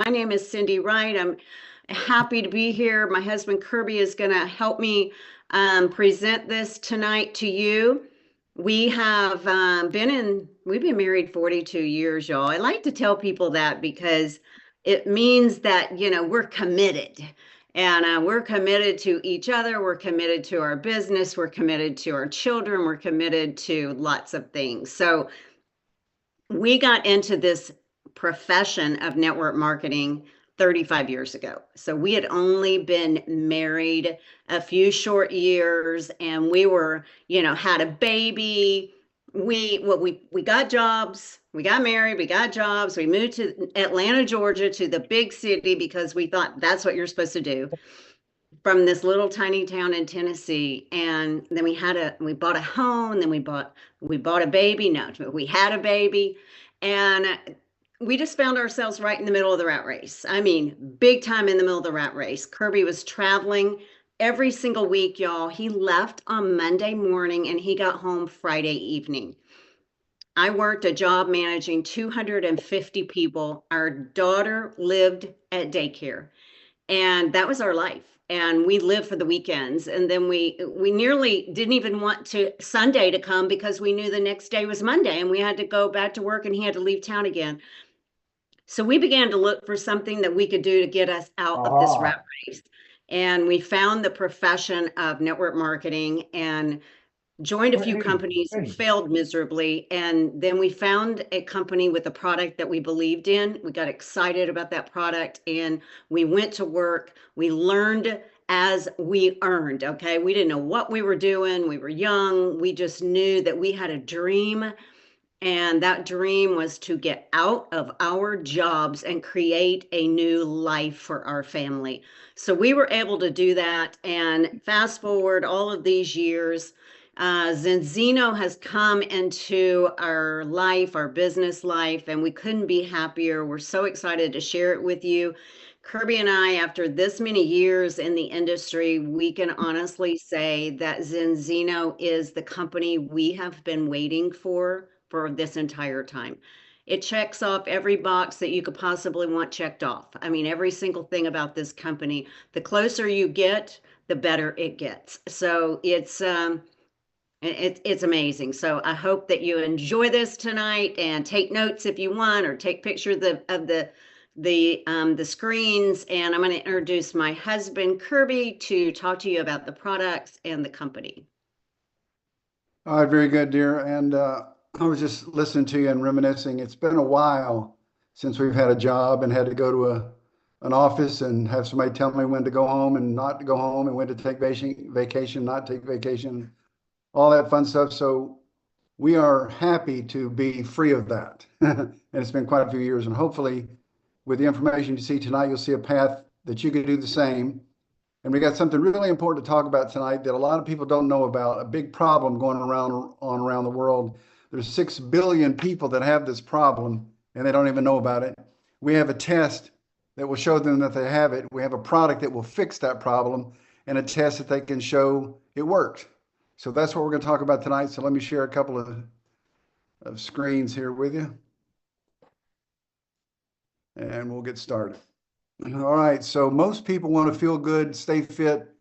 My name is Cindy Wright. I'm happy to be here. My husband Kirby is going to help me present this tonight to you. We have we've been married 42 years, y'all. I like to tell people that because it means that, we're committed. And we're committed to each other. We're committed to our business. We're committed to our children. We're committed to lots of things. So we got into this profession of network marketing 35 years ago. So we had only been married a few short years and we were, had a baby. We got jobs, we got married, we got jobs, we moved to Atlanta, Georgia to the big city because we thought that's what you're supposed to do from this little tiny town in Tennessee. And then we bought a home, and then we bought a baby. No, we had a baby, and we just found ourselves right in the middle of the rat race. I mean, big time in the middle of the rat race. Kirby was traveling every single week, y'all. He left on Monday morning and he got home Friday evening. I worked a job managing 250 people. Our daughter lived at daycare, and that was our life, and we lived for the weekends. And then we nearly didn't even want to Sunday to come because we knew the next day was Monday and we had to go back to work and he had to leave town again. So we began to look for something that we could do to get us out of this rat race, and we found the profession of network marketing and joined a few companies, failed miserably, and then we found a company with a product that we believed in. We got excited about that product and we went to work. We learned as we earned, okay? We didn't know what we were doing. We were young. We just knew that we had a dream, and that dream was to get out of our jobs and create a new life for our family. So we were able to do that. And fast forward all of these years, Zinzino has come into our life, our business life, and we couldn't be happier. We're so excited to share it with you. Kirby and I, after this many years in the industry, we can honestly say that Zinzino is the company we have been waiting for this entire time. It checks off every box that you could possibly want checked off. I mean, every single thing about this company. The closer you get, the better it gets. So it's amazing. So I hope that you enjoy this tonight and take notes if you want, or take pictures of the screens. And I'm going to introduce my husband Kirby to talk to you about the products and the company. All right, very good, dear. And I was just listening to you and reminiscing. It's been a while since we've had a job and had to go to an office and have somebody tell me when to go home and not to go home, and when to take vacation, not take vacation, all that fun stuff. So we are happy to be free of that. And it's been quite a few years. And hopefully, with the information you see tonight, you'll see a path that you can do the same. And we got something really important to talk about tonight that a lot of people don't know about, a big problem going around the world. There's 6 billion people that have this problem and they don't even know about it. We have a test that will show them that they have it. We have a product that will fix that problem, and a test that they can show it worked. So that's what we're going to talk about tonight. So let me share a couple of screens here with you, and we'll get started. All right, so most people want to feel good, stay fit,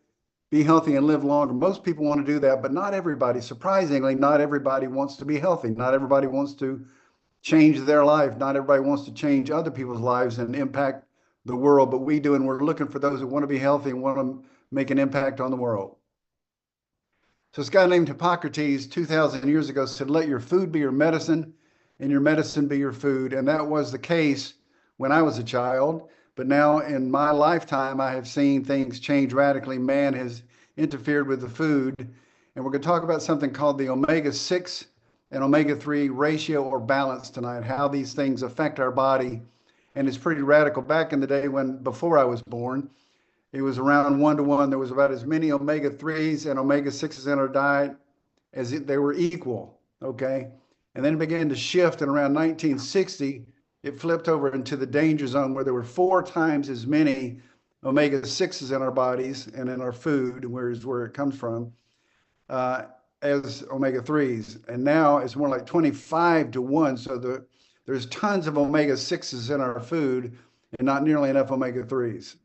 be healthy, and live longer. Most people want to do that, but not everybody. Surprisingly, not everybody wants to be healthy. Not everybody wants to change their life. Not everybody wants to change other people's lives and impact the world, but we do, and we're looking for those who want to be healthy and want to make an impact on the world. So this guy named Hippocrates 2,000 years ago said, let your food be your medicine and your medicine be your food. And that was the case when I was a child. But now in my lifetime, I have seen things change radically. Man has interfered with the food. And we're going to talk about something called the omega-6 and omega-3 ratio or balance tonight, how these things affect our body. And it's pretty radical. Back in the day before I was born, it was around 1 to 1. There was about as many omega-3s and omega-6s in our diet as they were equal, okay? And then it began to shift, and around 1960, it flipped over into the danger zone where there were 4 times as many omega-6s in our bodies and in our food, where it comes from, as omega-3s. And now it's more like 25 to 1. So there's tons of omega-6s in our food, and not nearly enough omega-3s.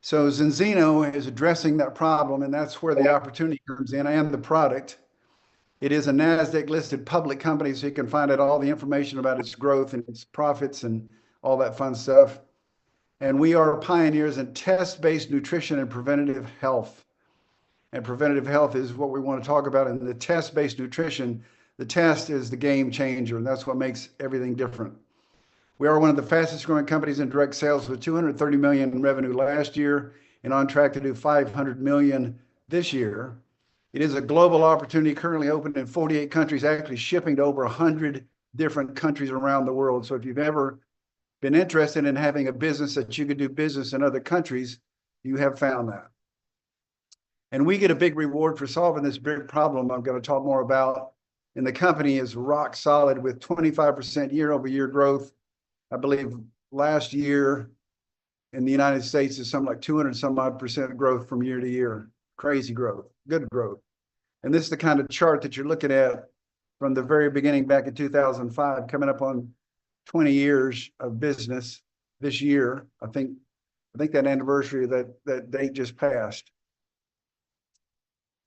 So Zinzino is addressing that problem, and that's where the opportunity comes in and the product. It is a NASDAQ listed public company, so you can find out all the information about its growth and its profits and all that fun stuff. And we are pioneers in test-based nutrition and preventative health. And preventative health is what we want to talk about. And the test-based nutrition, the test is the game changer, and that's what makes everything different. We are one of the fastest growing companies in direct sales with 230 million in revenue last year and on track to do 500 million this year. It is a global opportunity, currently open in 48 countries, actually shipping to over 100 different countries around the world. So if you've ever been interested in having a business that you could do business in other countries, you have found that. And we get a big reward for solving this big problem I'm going to talk more about. And the company is rock solid with 25% year-over-year growth. I believe last year in the United States is something like 200 some odd percent growth from year to year. Crazy growth, good growth. And this is the kind of chart that you're looking at from the very beginning back in 2005, coming up on 20 years of business this year. I think that anniversary of that date just passed.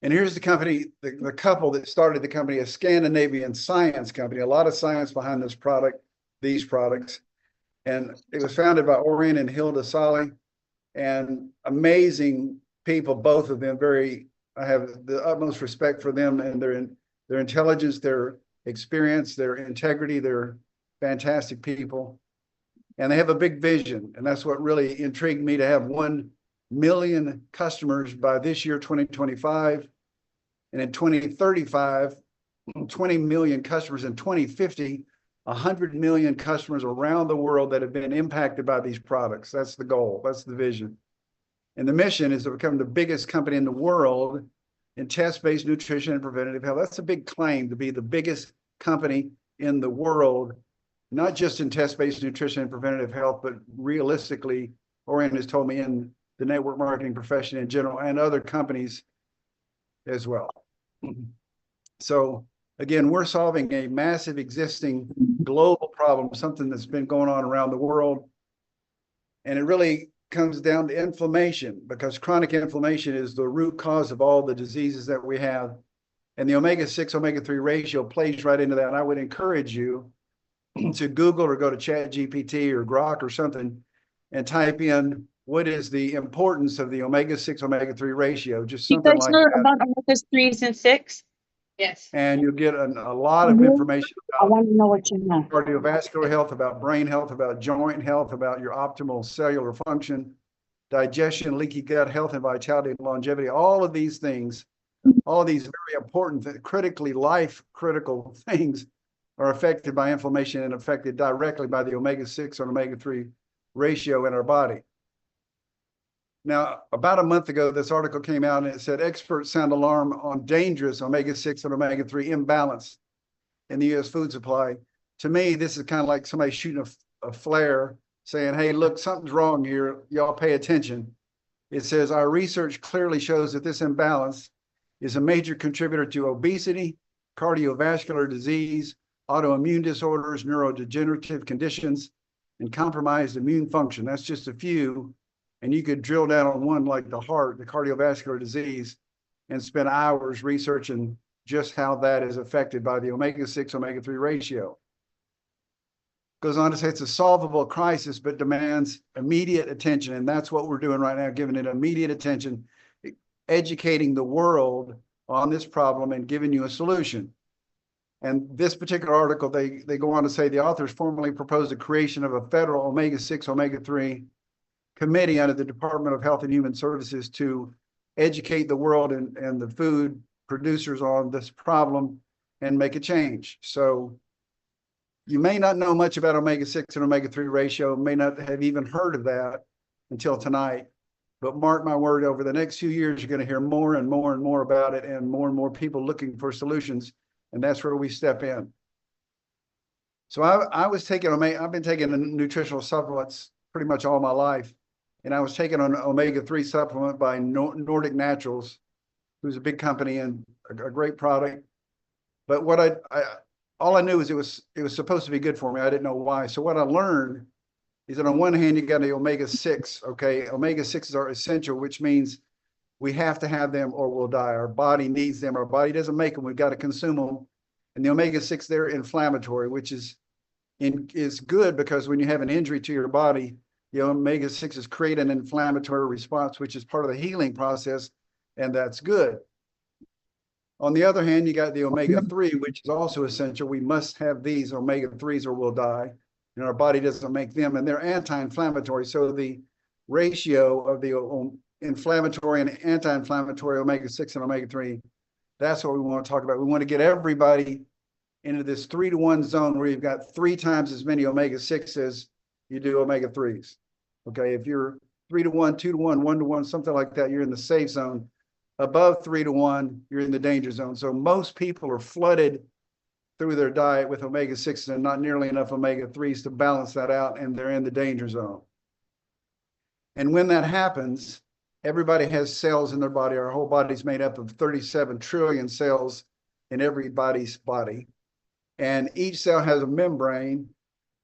And here's the company, the couple that started the company, a Scandinavian science company, a lot of science behind this product, these products. And it was founded by Orion and Hilda Sally, and amazing people, both of them. I have the utmost respect for them and their intelligence, their experience, their integrity. They're fantastic people. And they have a big vision. And that's what really intrigued me, to have 1 million customers by this year, 2025. And in 2035, 20 million customers. In 2050, 100 million customers around the world that have been impacted by these products. That's the goal. That's the vision. And the mission is to become the biggest company in the world in test-based nutrition and preventative health. That's a big claim, to be the biggest company in the world, not just in test-based nutrition and preventative health, but realistically, Orion has told me, in the network marketing profession in general and other companies as well. So again, we're solving a massive existing global problem, something that's been going on around the world. And it really comes down to inflammation, because chronic inflammation is the root cause of all the diseases that we have. And the omega-6, omega-3 ratio plays right into that. And I would encourage you to Google or go to ChatGPT or Grok or something and type in, what is the importance of the omega-6, omega-3 ratio? Just You something guys like know that. about omega-3s and 6? Yes. And you'll get a lot of information I about want to know what you know. cardiovascular health, about brain health, about joint health, about your optimal cellular function, digestion, leaky gut health and vitality and longevity. All of these things, all of these very important, life critical things are affected by inflammation and affected directly by the omega-6 and omega-3 ratio in our body. Now, about a month ago, this article came out and it said experts sound alarm on dangerous omega-6 and omega-3 imbalance in the U.S. food supply. To me, this is kind of like somebody shooting a flare saying, hey, look, something's wrong here. Y'all pay attention. It says, our research clearly shows that this imbalance is a major contributor to obesity, cardiovascular disease, autoimmune disorders, neurodegenerative conditions, and compromised immune function. That's just a few. And you could drill down on one like the heart, the cardiovascular disease, and spend hours researching just how that is affected by the omega-6, omega-3 ratio. Goes on to say it's a solvable crisis, but demands immediate attention. And that's what we're doing right now, giving it immediate attention, educating the world on this problem and giving you a solution. And this particular article, they go on to say the authors formally proposed the creation of a federal omega-6, omega-3 committee under the Department of Health and Human Services to educate the world and the food producers on this problem and make a change. So you may not know much about omega-6 and omega-3 ratio, may not have even heard of that until tonight, but mark my word, over the next few years, you're going to hear more and more and more about it, and more people looking for solutions. And that's where we step in. So I've been taking nutritional supplements pretty much all my life. And I was taking an omega-3 supplement by Nordic Naturals, who's a big company and a great product. But what all I knew is it was supposed to be good for me. I didn't know why. So what I learned is that on one hand, you got the omega-6, okay? Omega-6s are essential, which means we have to have them or we'll die. Our body needs them. Our body doesn't make them. We've got to consume them. And the omega-6, they're inflammatory, which is good because when you have an injury to your body, the omega-6s create an inflammatory response, which is part of the healing process, and that's good. On the other hand, you got the omega-3, which is also essential. We must have these omega-3s or we'll die. And our body doesn't make them, and they're anti-inflammatory. So the ratio of the inflammatory and anti-inflammatory omega-6 and omega-3, that's what we want to talk about. We want to get everybody into this 3-to-1 zone where you've got 3 times as many omega-6 as you do omega-3s. Okay, if you're 3-to-1, 2-to-1, 1-to-1, something like that, you're in the safe zone. Above 3-to-1, you're in the danger zone. So most people are flooded through their diet with omega-6s and not nearly enough omega-3s to balance that out, and they're in the danger zone. And when that happens, everybody has cells in their body. Our whole body's made up of 37 trillion cells in everybody's body. And each cell has a membrane,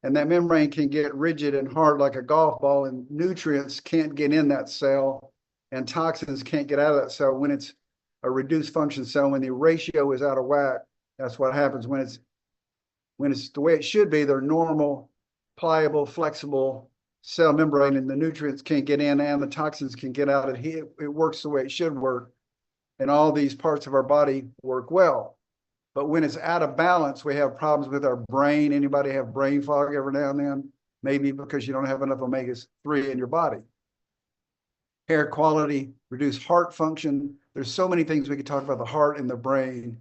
and that membrane can get rigid and hard like a golf ball, and nutrients can't get in that cell, and toxins can't get out of that cell when it's a reduced function cell. When the ratio is out of whack, that's what happens. When it's the way it should be, they're normal, pliable, flexible cell membrane, and the nutrients can't get in and the toxins can get out. It works the way it should work, and all these parts of our body work well. But when it's out of balance, we have problems with our brain. Anybody have brain fog every now and then? Maybe because you don't have enough omega-3 in your body. Hair quality, reduced heart function. There's so many things we could talk about the heart and the brain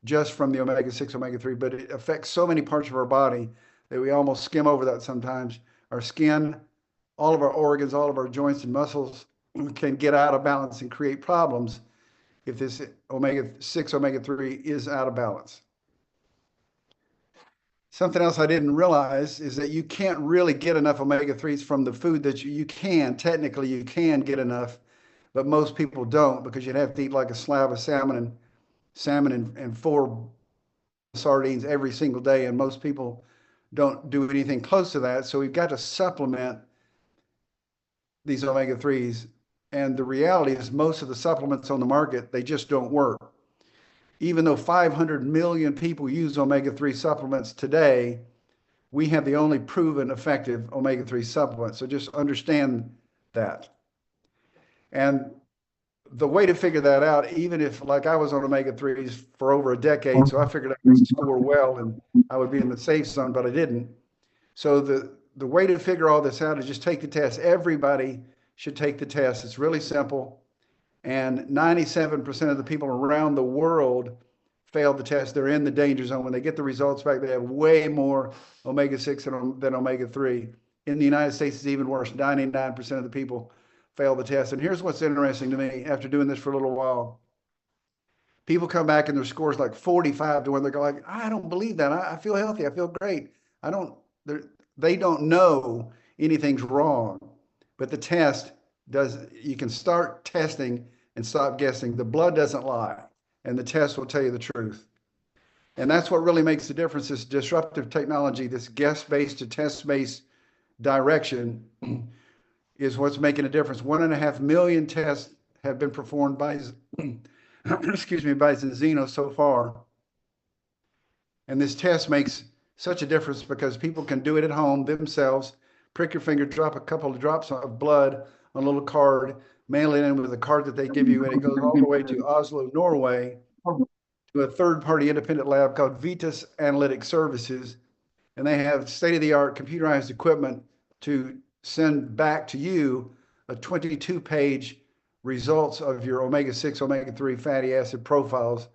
just from the omega-6, omega-3, but it affects so many parts of our body that we almost skim over that sometimes. Our skin, all of our organs, all of our joints and muscles can get out of balance and create problems if this omega-6, omega-3 is out of balance. Something else I didn't realize is that you can't really get enough omega-3s from the food that you can. Technically, you can get enough, but most people don't, because you'd have to eat like a slab of salmon and 4 sardines every single day, and most people don't do anything close to that. So we've got to supplement these omega-3s. And the reality is most of the supplements on the market, they just don't work. Even though 500 million people use omega-3 supplements today, we have the only proven effective omega-3 supplement. So just understand that. And the way to figure that out, even if, like, I was on omega-3s for over a decade, so I figured I could score well and I would be in the safe zone, but I didn't. So the way to figure all this out is just take the test. Everybody should take the test. It's really simple. And 97% of the people around the world failed the test. They're in the danger zone. When they get the results back, they have way more omega-6 than omega-3. In the United States, it's even worse. 99% of the people fail the test. And here's what's interesting to me after doing this for a little while. People come back and their scores like 45 to 1. They're like, I don't believe that. I feel healthy. I feel great. They don't know anything's wrong. But the test does, you can start testing and stop guessing. The blood doesn't lie, and the test will tell you the truth. And that's what really makes the difference. This disruptive technology, this guess-based to test-based direction is what's making a difference. 1.5 million tests have been performed by, excuse me, by Zinzino so far. And this test makes such a difference because people can do it at home themselves. Prick your finger, drop a couple of drops of blood on a little card, mail it in with a card that they give you, and it goes all the way to Oslo, Norway, to a third-party independent lab called Vitas Analytic Services. And they have state-of-the-art computerized equipment to send back to you a 22-page results of your omega-6, omega-3 fatty acid profiles.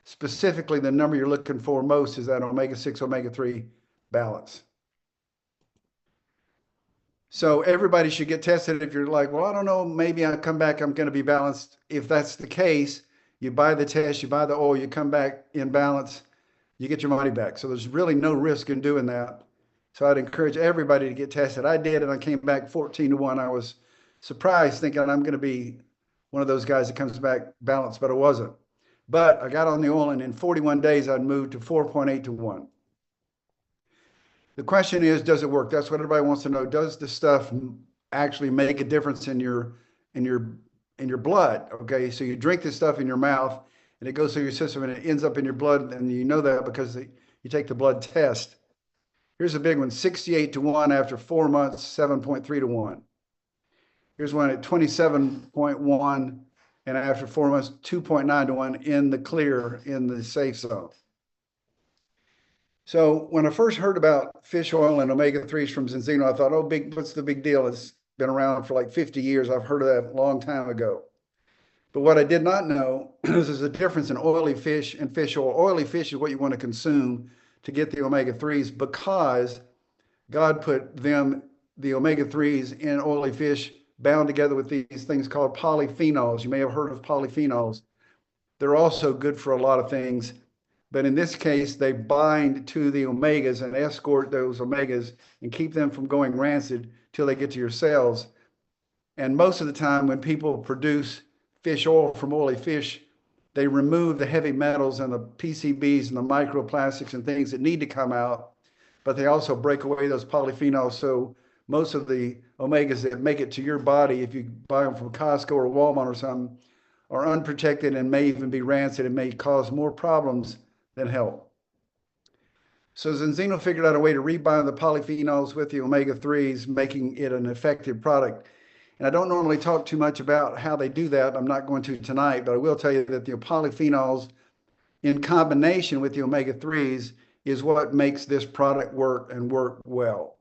Specifically, the number you're looking for most is that omega-6, omega-3 balance. So everybody should get tested. If you're like, well, I don't know, maybe I come back, I'm going to be balanced. If that's the case, you buy the test, you buy the oil, you come back in balance, you get your money back. So there's really no risk in doing that. So I'd encourage everybody to get tested. I did, and I came back 14 to 1. I was surprised thinking I'm going to be one of those guys that comes back balanced, but I wasn't. But I got on the oil, and in 41 days, I'd moved to 4.8 to 1. The question is, does it work? That's what everybody wants to know. Does the stuff actually make a difference in your in your in your blood? Okay, so you drink this stuff in your mouth and it goes through your system and it ends up in your blood, and you know that because you take the blood test. Here's a big one: 68 to 1 after 4 months, 7.3 to 1. Here's one at 27.1, and after 4 months, 2.9 to 1 in the clear, in the safe zone. So when I first heard about fish oil and omega-3s from Zinzino, I thought, oh, what's the big deal? It's been around for like 50 years. I've heard of that a long time ago. But what I did not know is there's a difference in oily fish and fish oil. Oily fish is what you want to consume to get the omega-3s, because God put the omega-3s in oily fish, bound together with these things called polyphenols. You may have heard of polyphenols. They're also good for a lot of things. But in this case, they bind to the omegas and escort those omegas and keep them from going rancid till they get to your cells. And most of the time when people produce fish oil from oily fish, they remove the heavy metals and the PCBs and the microplastics and things that need to come out, but they also break away those polyphenols. So most of the omegas that make it to your body, if you buy them from Costco or Walmart or something, are unprotected and may even be rancid and may cause more problems than help. So Zinzino figured out a way to rebind the polyphenols with the omega-3s, making it an effective product. And I don't normally talk too much about how they do that. I'm not going to tonight, but I will tell you that the polyphenols in combination with the omega-3s is what makes this product work and work well.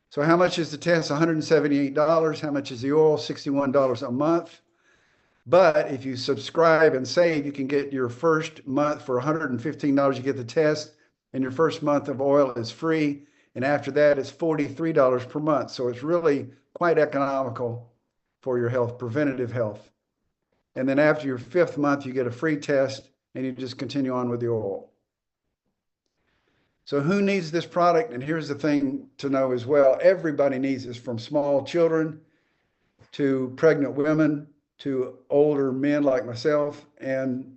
So how much is the test? $178. How much is the oil? $61 a month. But if you subscribe and save, you can get your first month for $115. You get the test, and your first month of oil is free. And after that, it's $43 per month. So it's really quite economical for your health, preventative health. And then after your 5th month, you get a free test, and you just continue on with the oil. So who needs this product? And here's the thing to know as well. Everybody needs this, from small children to pregnant women to older men like myself and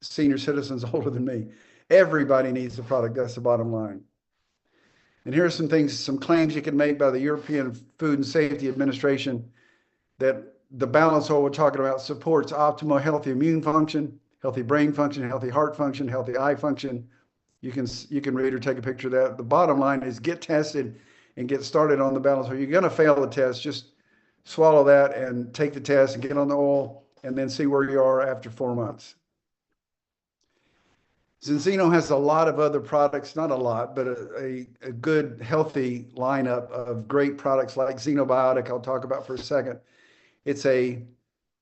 senior citizens older than me. Everybody needs the product. That's the bottom line. And here are some things, some claims you can make by the European Food and Safety Administration, that the balanced oil we're talking about supports optimal healthy immune function, healthy brain function, healthy heart function, healthy eye function. You can read or take a picture of that. The bottom line is get tested and get started on the balanced oil. You're going to fail the test. Just swallow that and take the test and get on the oil, and then see where you are after 4 months. Zinzino has a lot of other products, not a lot, but a good, healthy lineup of great products like Xenobiotic, I'll talk about for a second. It's a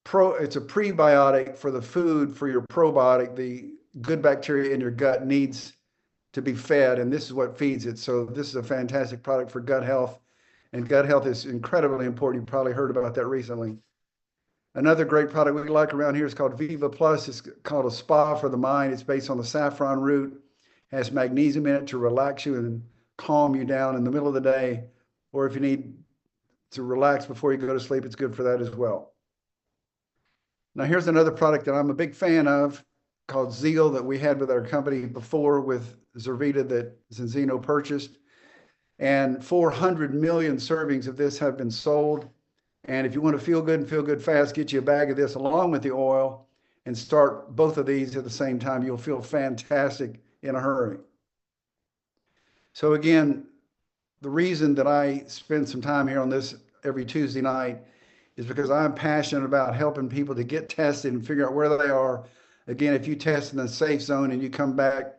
prebiotic for the food, for your probiotic. The good bacteria in your gut needs to be fed, and this is what feeds it. So this is a fantastic product for gut health, and gut health is incredibly important. You probably heard about that recently. Another great product we like around here is called Viva Plus. It's called a spa for the mind. It's based on the saffron root, has magnesium in it to relax you and calm you down in the middle of the day, or if you need to relax before you go to sleep, it's good for that as well. Now here's another product that I'm a big fan of, called Zeal, that we had with our company before with Zervita that Zinzino purchased. And 400 million servings of this have been sold. And if you want to feel good and feel good fast, get you a bag of this along with the oil and start both of these at the same time. You'll feel fantastic in a hurry. So again, the reason that I spend some time here on this every Tuesday night is because I'm passionate about helping people to get tested and figure out where they are. Again, if you test in the safe zone and you come back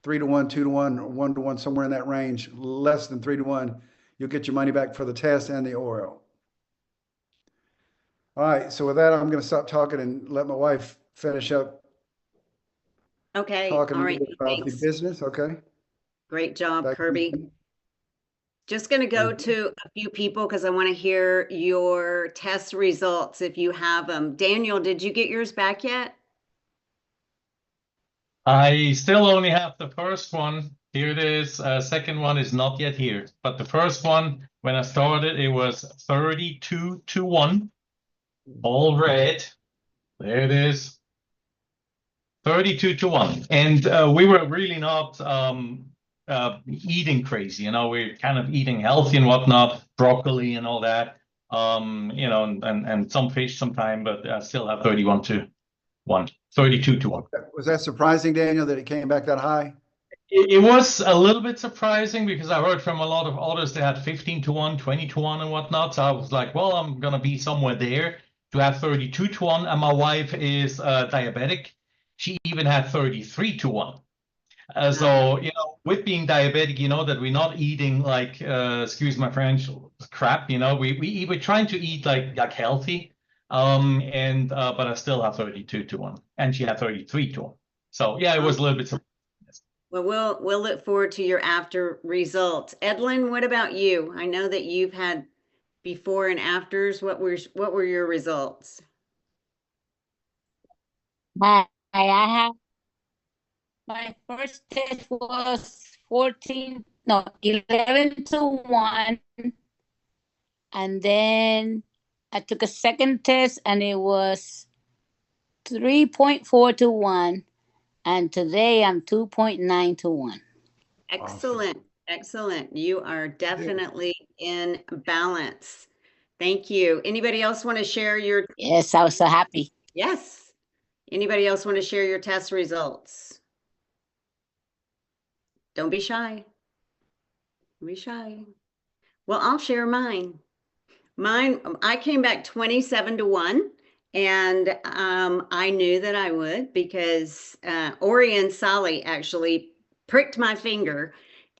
3 to 1, 2 to 1, or 1 to 1, somewhere in that range, less than 3 to 1, you'll get your money back for the test and the oil. All right, so with that, I'm going to stop talking and let my wife finish up Okay, talking all a right, little bit about the thanks. business. Okay. Great job, Back to Kirby. you. Just going to go Thank you. to a few people because I want to hear your test results if you have them. Daniel, did you get yours back yet? I still only have the first one. Here it is. Second one is not yet here. But the first one, when I started, it was 32 to 1. All red. There it is. 32 to 1. And we were really not eating crazy. We're kind of eating healthy and whatnot, broccoli and all that. And some fish sometime, but I still have 31 to 1, 32 to 1. Was that surprising, Daniel, that it came back that high? It was a little bit surprising because I heard from a lot of others that had 15 to 1, 20 to 1 and whatnot. So I was like, well, I'm going to be somewhere there to have 32 to 1. And my wife is diabetic. She even had 33 to 1. So, with being diabetic, that we're not eating like, excuse my French, crap, we're trying to eat like healthy. But I still have 32 to 1. And she had 33 to 1. So yeah, it was a little bit surprising. Well, we'll look forward to your after results. Edlin, what about you? I know that you've had before and afters. What were your results? I have my first test was 11 to 1. And then I took a second test and it was 3.4 to 1. And today I'm 2.9 to 1. Excellent. Awesome. Excellent. You are definitely in balance. Thank you. Anybody else want to share your? Yes, I was so happy. Yes. Anybody else want to share your test results? Don't be shy. Don't be shy. Well, I'll share mine. I came back 27 to 1. And I knew that I would because Orion Sally actually pricked my finger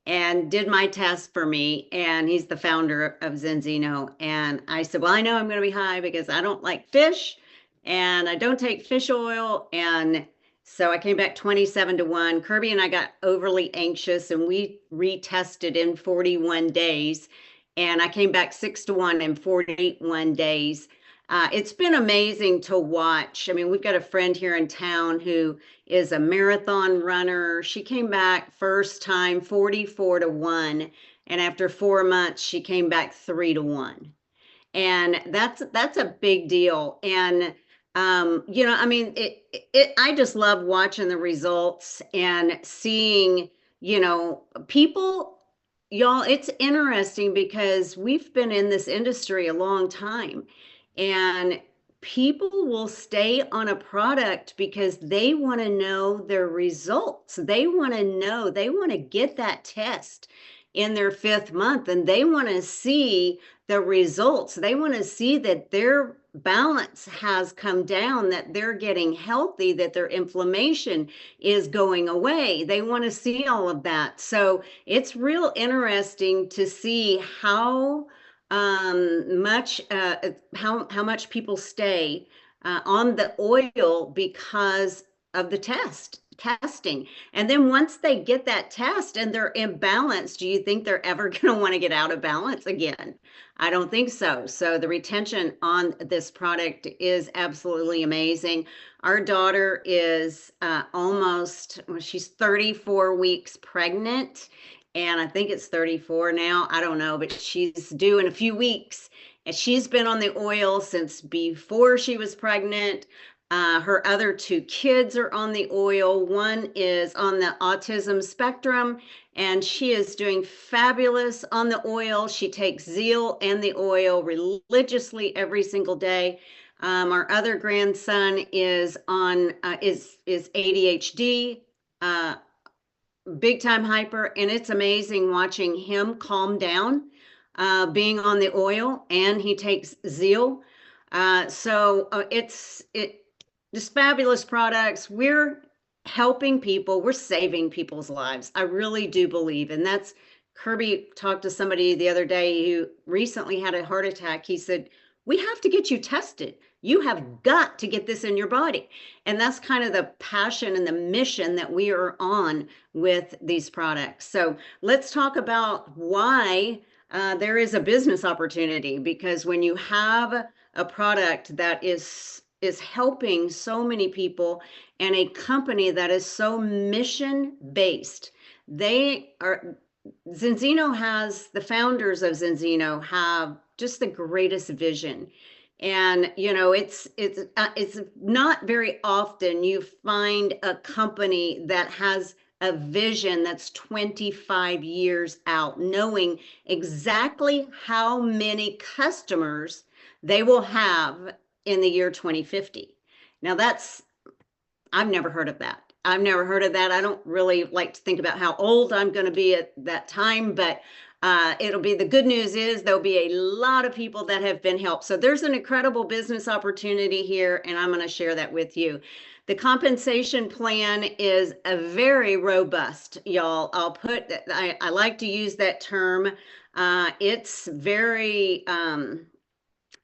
and did my test for me. And he's the founder of Zinzino. And I said, well, I know I'm going to be high because I don't like fish and I don't take fish oil. And so I came back 27 to 1. Kirby and I got overly anxious and we retested in 41 days. And I came back 6 to 1 in 41 days. It's been amazing to watch. I mean, we've got a friend here in town who is a marathon runner. She came back first time 44 to 1. And after 4 months, she came back 3 to 1. And that's a big deal. And I mean, I just love watching the results and seeing, people. Y'all, it's interesting because we've been in this industry a long time and people will stay on a product because they want to know their results. They want to get that test in their 5th month and they want to see the results. They want to see that their balance has come down, that they're getting healthy, that their inflammation is going away. They want to see all of that. So it's real interesting to see how much people stay on the oil because of the testing. And then once they get that test and they're in balance, do you think they're ever going to want to get out of balance again? I don't think so. So the retention on this product is absolutely amazing. Our daughter is she's 34 weeks pregnant. And I think it's 34 now. I don't know, but she's due in a few weeks. And she's been on the oil since before she was pregnant. Her other 2 kids are on the oil. One is on the autism spectrum, and she is doing fabulous on the oil. She takes Zeal and the oil religiously every single day. Our other grandson is on is ADHD. Big time hyper, and it's amazing watching him calm down being on the oil, and he takes Zeal. It's just fabulous products. We're helping people, we're saving people's lives. I really do believe, and that's Kirby talked to somebody the other day who recently had a heart attack. He said, we have to get you tested. You have got to get this in your body. And that's kind of the passion and the mission that we are on with these products. So let's talk about why there is a business opportunity, because when you have a product that is helping so many people and a company that is so mission based, the founders of Zinzino have just the greatest vision. And it's not very often you find a company that has a vision that's 25 years out, knowing exactly how many customers they will have in the year 2050. Now I've never heard of that. I've never heard of that. I don't really like to think about how old I'm going to be at that time, but it'll be, the good news is there'll be a lot of people that have been helped. So there's an incredible business opportunity here, and I'm going to share that with you. The compensation plan is a very robust, y'all. I like to use that term. It's very,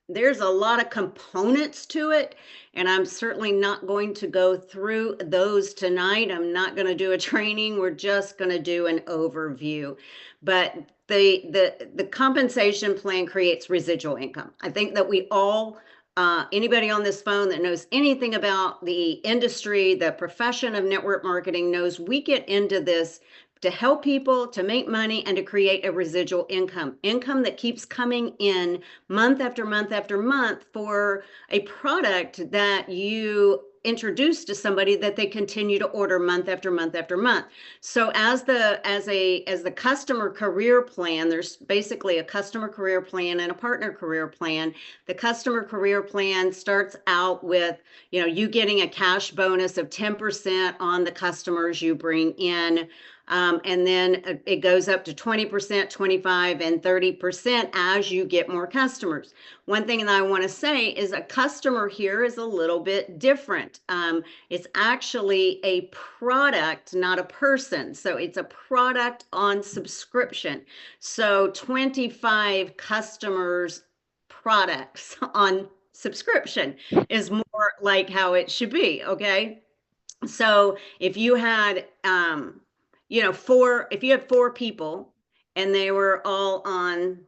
there's a lot of components to it, and I'm certainly not going to go through those tonight. I'm not going to do a training. We're just going to do an overview. But the compensation plan creates residual income. I think that we all, anybody on this phone that knows anything about the industry, the profession of network marketing, knows we get into this to help people, to make money, and to create a residual income that keeps coming in month after month after month for a product that you introduce to somebody that they continue to order month after month after month. So as the customer career plan, there's basically a customer career plan and a partner career plan. The customer career plan starts out with, you getting a cash bonus of 10% on the customers you bring in. And then it goes up to 20%, 25, and 30% as you get more customers. One thing that I want to say is a customer here is a little bit different. It's actually a product, not a person. So it's a product on subscription. So 25 customers products on subscription is more like how it should be, okay? So if you had if you had 4 people and they were all on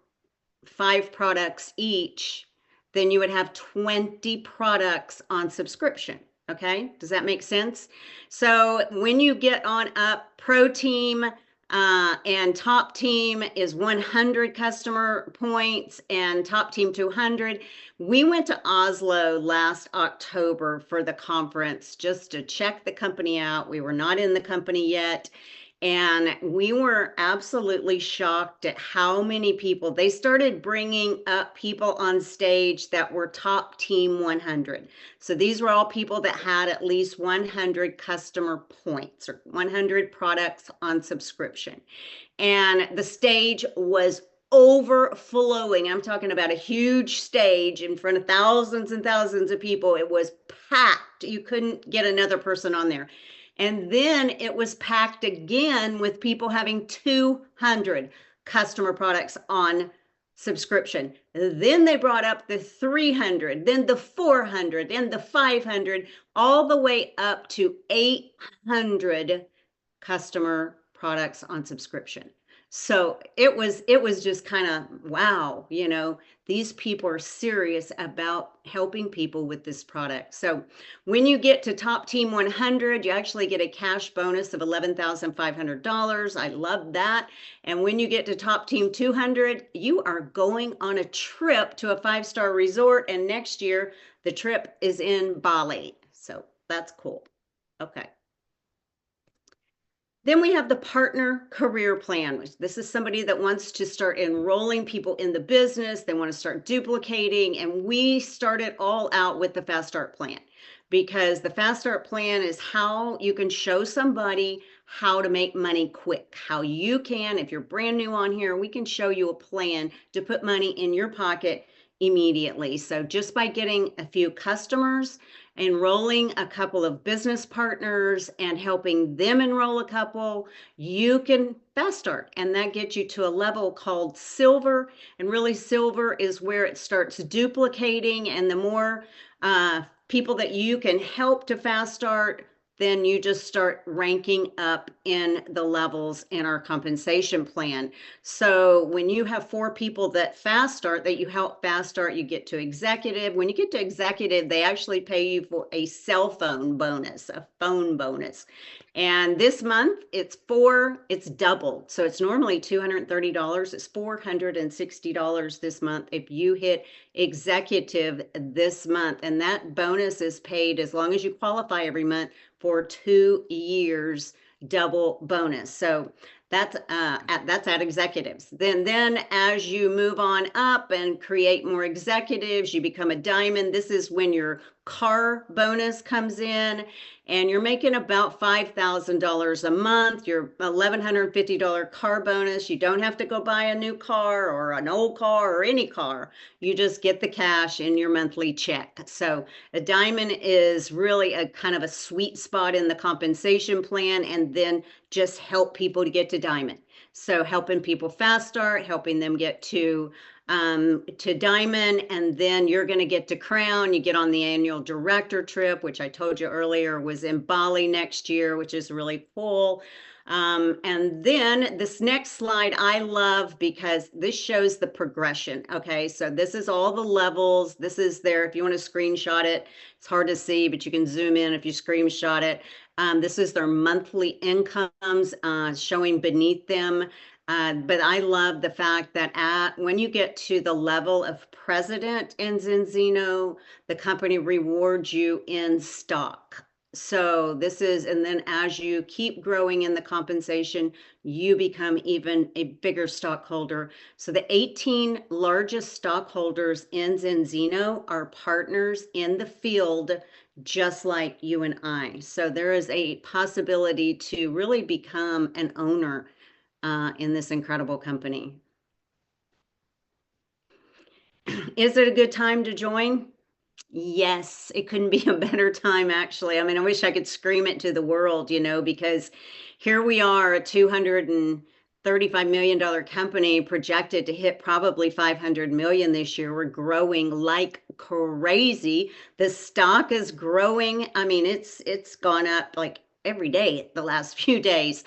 5 products each, then you would have 20 products on subscription. Okay, does that make sense? So when you get on up, Pro Team and Top Team is 100 customer points and Top Team 200. We went to Oslo last October for the conference just to check the company out. We were not in the company yet. And we were absolutely shocked at how many people, they started bringing up people on stage that were Top Team 100. So these were all people that had at least 100 customer points or 100 products on subscription. And the stage was overflowing. I'm talking about a huge stage in front of thousands and thousands of people. It was packed. You couldn't get another person on there. And then it was packed again with people having 200 customer products on subscription. Then they brought up the 300, then the 400, and the 500, all the way up to 800 customer products on subscription. So it was just kind of, wow, these people are serious about helping people with this product. So when you get to Top Team 100, you actually get a cash bonus of $11,500. I love that. And when you get to Top Team 200, you are going on a trip to a 5-star resort. And next year, the trip is in Bali. So that's cool. Okay. Then we have the partner career plan. This is somebody that wants to start enrolling people in the business. They want to start duplicating. And we started all out with the Fast Start plan, because the Fast Start plan is how you can show somebody how to make money quick, how you can, if you're brand new on here, we can show you a plan to put money in your pocket immediately. So just by getting a few customers, enrolling a couple of business partners, and helping them enroll a couple, you can Fast Start. And that gets you to a level called Silver. And really, Silver is where it starts duplicating. And the more people that you can help to Fast Start, then you just start ranking up in the levels in our compensation plan. So when you have 4 people that Fast Start, that you help Fast Start, you get to executive. When you get to executive, they actually pay you for a cell phone bonus, a phone bonus. And this month it's doubled. So it's normally $230. It's $460 this month if you hit executive this month. And that bonus is paid as long as you qualify every month for 2 years double bonus. So that's at executives. Then as you move on up and create more executives, you become a diamond. This is when your car bonus comes in, and you're making about $5,000 a month. Your $1,150 car bonus. You don't have to go buy a new car or an old car or any car. You just get the cash in your monthly check. So a diamond is really a kind of a sweet spot in the compensation plan, and then just help people to get to diamond. So helping people fast start, helping them get to diamond, and then you're going to get to crown. You get on the annual director trip, which I told you earlier was in Bali next year, which is really cool. And then this next slide I love because this shows the progression. Okay, so this is all the levels. This is there. If you want to screenshot it, it's hard to see, but you can zoom in if you screenshot it. This is their monthly incomes showing beneath them. But I love the fact that when you get to the level of president in Zinzino, the company rewards you in stock. So this is, and then as you keep growing in the compensation, you become even a bigger stockholder. So the 18 largest stockholders in Zinzino are partners in the field, just like you and I. So there is a possibility to really become an owner in this incredible company. Is it a good time to join? Yes, it couldn't be a better time, actually. I mean, I wish I could scream it to the world, because here we are, a $235 million company projected to hit probably 500 million this year. We're growing like crazy. The stock is growing. I mean, it's gone up like every day the last few days.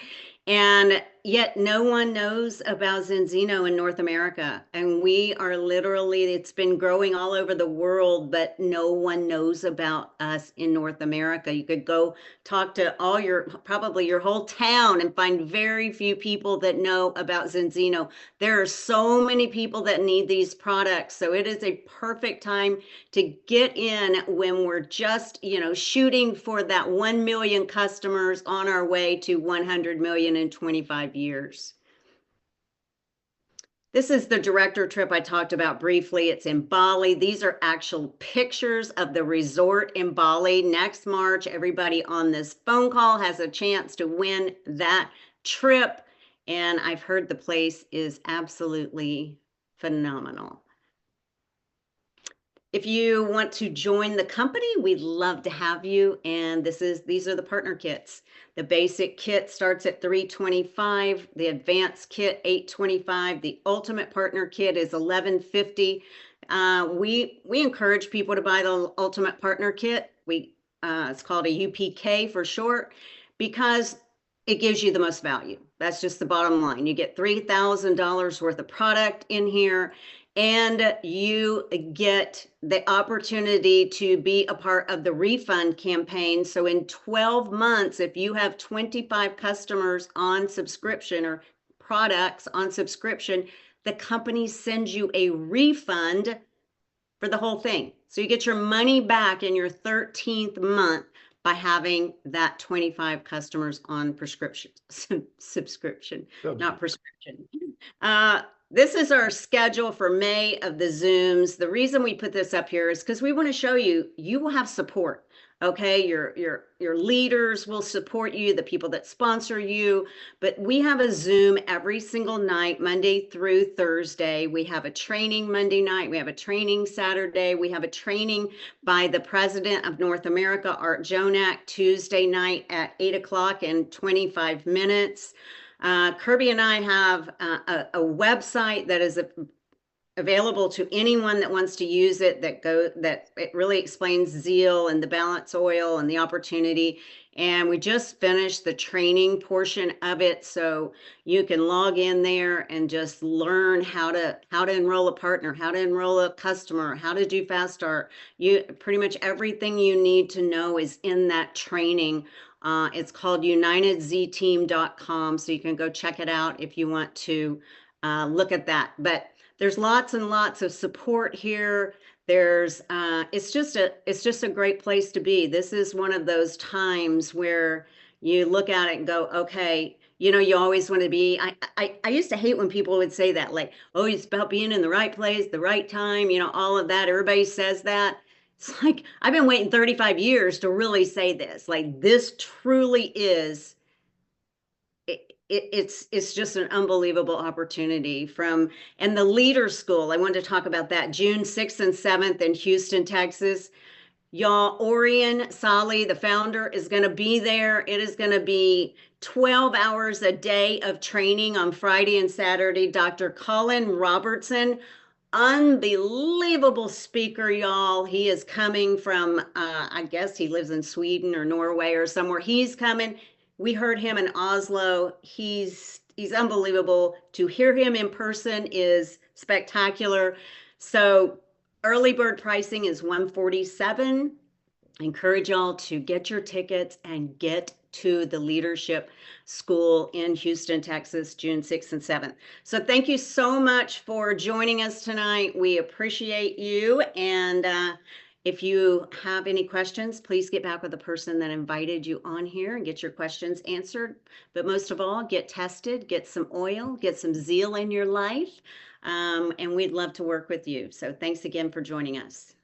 And yet no one knows about Zinzino in North America. And we are literally, it's been growing all over the world, but no one knows about us in North America. You could go talk to probably your whole town and find very few people that know about Zinzino. There are so many people that need these products. So it is a perfect time to get in when we're just, shooting for that 1 million customers on our way to 100 million in 25 years. This is the director trip I talked about briefly. It's in Bali. These are actual pictures of the resort in Bali. Next March, everybody on this phone call has a chance to win that trip. And I've heard the place is absolutely phenomenal. If you want to join the company, we'd love to have you. And these are the partner kits. The basic kit starts at $325. The advanced kit, $825. The ultimate partner kit is $1150. We encourage people to buy the ultimate partner kit. It's called a UPK for short, because it gives you the most value. That's just the bottom line. You get $3,000 worth of product in here, and you get the opportunity to be a part of the refund campaign. So in 12 months, if you have 25 customers on subscription or products on subscription, the company sends you a refund for the whole thing. So you get your money back in your 13th month by having that 25 customers on subscription, not prescription. This is our schedule for May of the Zooms. The reason we put this up here is because we want to show you will have support. Okay, your leaders will support you, the people that sponsor you, but we have a Zoom every single night, Monday through Thursday. We have a training Monday night, we have a training Saturday, we have a training by the President of North America, Art Jonak, Tuesday night at 8 o'clock and 25 minutes. Kirby and I have a website that is available to anyone that wants to use it, that it really explains Zeal and the balance oil and the opportunity. And we just finished the training portion of it, so you can log in there and just learn how to enroll a partner, how to enroll a customer, how to do fast start. Pretty much everything you need to know is in that training. It's called unitedzteam.com, so you can go check it out if you want to look at that. But there's lots and lots of support here. It's just a great place to be. This is one of those times where you look at it and go, okay, you know, you always want to be, I used to hate when people would say that, like, oh, it's about being in the right place, the right time, you know, all of that. Everybody says that. It's like, I've been waiting 35 years to really say this. Like, this truly is, it's just an unbelievable opportunity from, and the Leader School, I wanted to talk about that, June 6th and 7th in Houston, Texas. Y'all, Orion Sali, the founder, is going to be there. It is going to be 12 hours a day of training on Friday and Saturday. Dr. Colin Robertson, unbelievable speaker, y'all. He is coming from, I guess he lives in Sweden or Norway or somewhere. He's coming. We heard him in Oslo. He's unbelievable. To hear him in person is spectacular. So early bird pricing is $147. I encourage y'all to get your tickets and get to the Leadership School in Houston, Texas, June 6th and 7th. So thank you so much for joining us tonight. We appreciate you. And if you have any questions, please get back with the person that invited you on here and get your questions answered. But most of all, get tested, get some oil, get some zeal in your life. And we'd love to work with you. So thanks again for joining us.